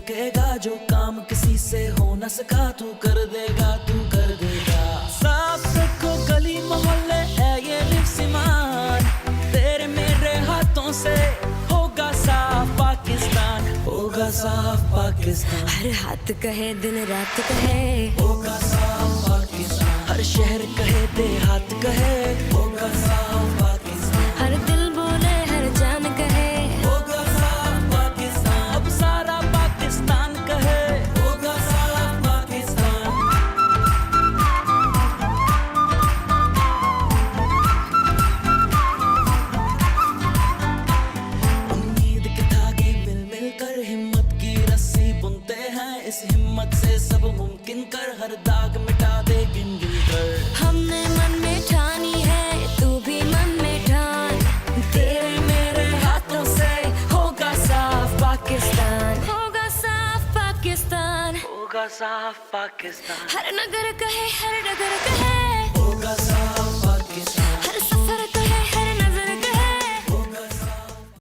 सकेगा जो काम किसी से हो न सका, तू कर देगा, तू कर देगा। साफ रखो गली मोहल्ले है ये लिफ्ट-मान, तेरे मेरे हाथों से होगा साफ पाकिस्तान, होगा साफ पाकिस्तान। हर हाथ कहे दिन रात कहे होगा साफ पाकिस्तान, हर शहर कहे देहात कहे होगा साफ पाकिस्तान, हर दिल बोले हर जान कहे होगा साफ पाकिस्तान, अब सारा पाकिस्तान कहे होगा साफ पाकिस्तान। उम्मीद के धागे मिल मिल कर हिम्मत की रस्सी बुनते हैं, इस हिम्मत से सब मुमकिन कर, हर दाग मिटा दे गिन गिन कर। हमने मन में ठानी है, तू भी मन में ठान, तेरे मेरे हाथों से होगा साफ पाकिस्तान, होगा साफ पाकिस्तान, होगा साफ पाकिस्तान, हर नगर कहे हर डगर कहे होगा साफ